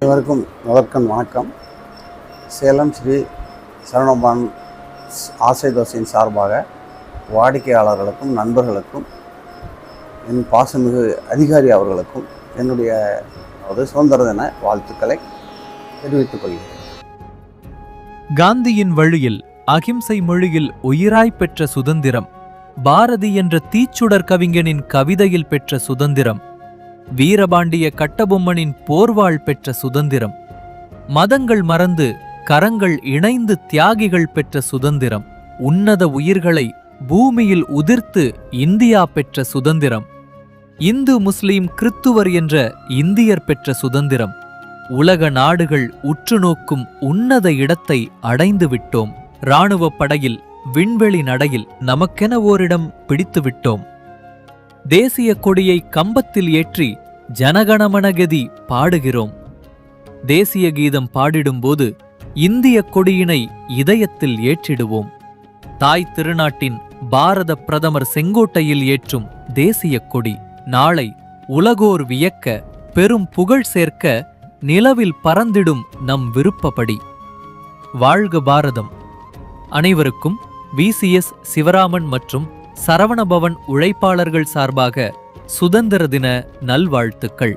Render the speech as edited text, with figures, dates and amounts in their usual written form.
அனைவருக்கும் முதற்கண் வணக்கம். சேலம் ஸ்ரீ சரவணபவன் ஆசை தோசையின் சார்பாக வாடிக்கையாளர்களுக்கும் நண்பர்களுக்கும் என் பாசமிகு அதிகாரி அவர்களுக்கும் என்னுடைய சுதந்திர தின வாழ்த்துக்களை தெரிவித்துக் கொள்கிறேன். காந்தியின் வழியில் அகிம்சை மொழியில் உயிராய் பெற்ற சுதந்திரம், பாரதி என்ற தீச்சுடர் கவிஞனின் கவிதையில் பெற்ற சுதந்திரம், வீரபாண்டிய கட்டபொம்மனின் போர்வாள் பெற்ற சுதந்திரம், மதங்கள் மறந்து கரங்கள் இணைந்து தியாகிகள் பெற்ற சுதந்திரம், உன்னத உயிர்களை பூமியில் உதிர்த்து இந்தியா பெற்ற சுதந்திரம், இந்து முஸ்லீம் கிறித்துவர் என்ற இந்தியர் பெற்ற சுதந்திரம், உலக நாடுகள் உற்று நோக்கும் உன்னத இடத்தை அடைந்து விட்டோம். இராணுவ படையில் விண்வெளி நடையில் நமக்கென ஓரிடம் பிடித்துவிட்டோம். தேசிய கொடியை கம்பத்தில் ஏற்றி ஜனகணமனகதி பாடுகிறோம். தேசிய கீதம் பாடிடும்போது இந்திய கொடியினை இதயத்தில் ஏற்றிடுவோம். தாய் திருநாட்டின் பாரத பிரதமர் செங்கோட்டையில் ஏற்றும் தேசிய கொடி நாளை உலகோர் வியக்க பெரும் புகழ் சேர்க்க நிலவில் பறந்திடும் நம் விருப்பப்படி. வாழ்க பாரதம்! அனைவருக்கும் VCS சிவராமன் மற்றும் சரவணபவன் உழைப்பாளர்கள் சார்பாக சுதந்திர தின நல்வாழ்த்துக்கள்.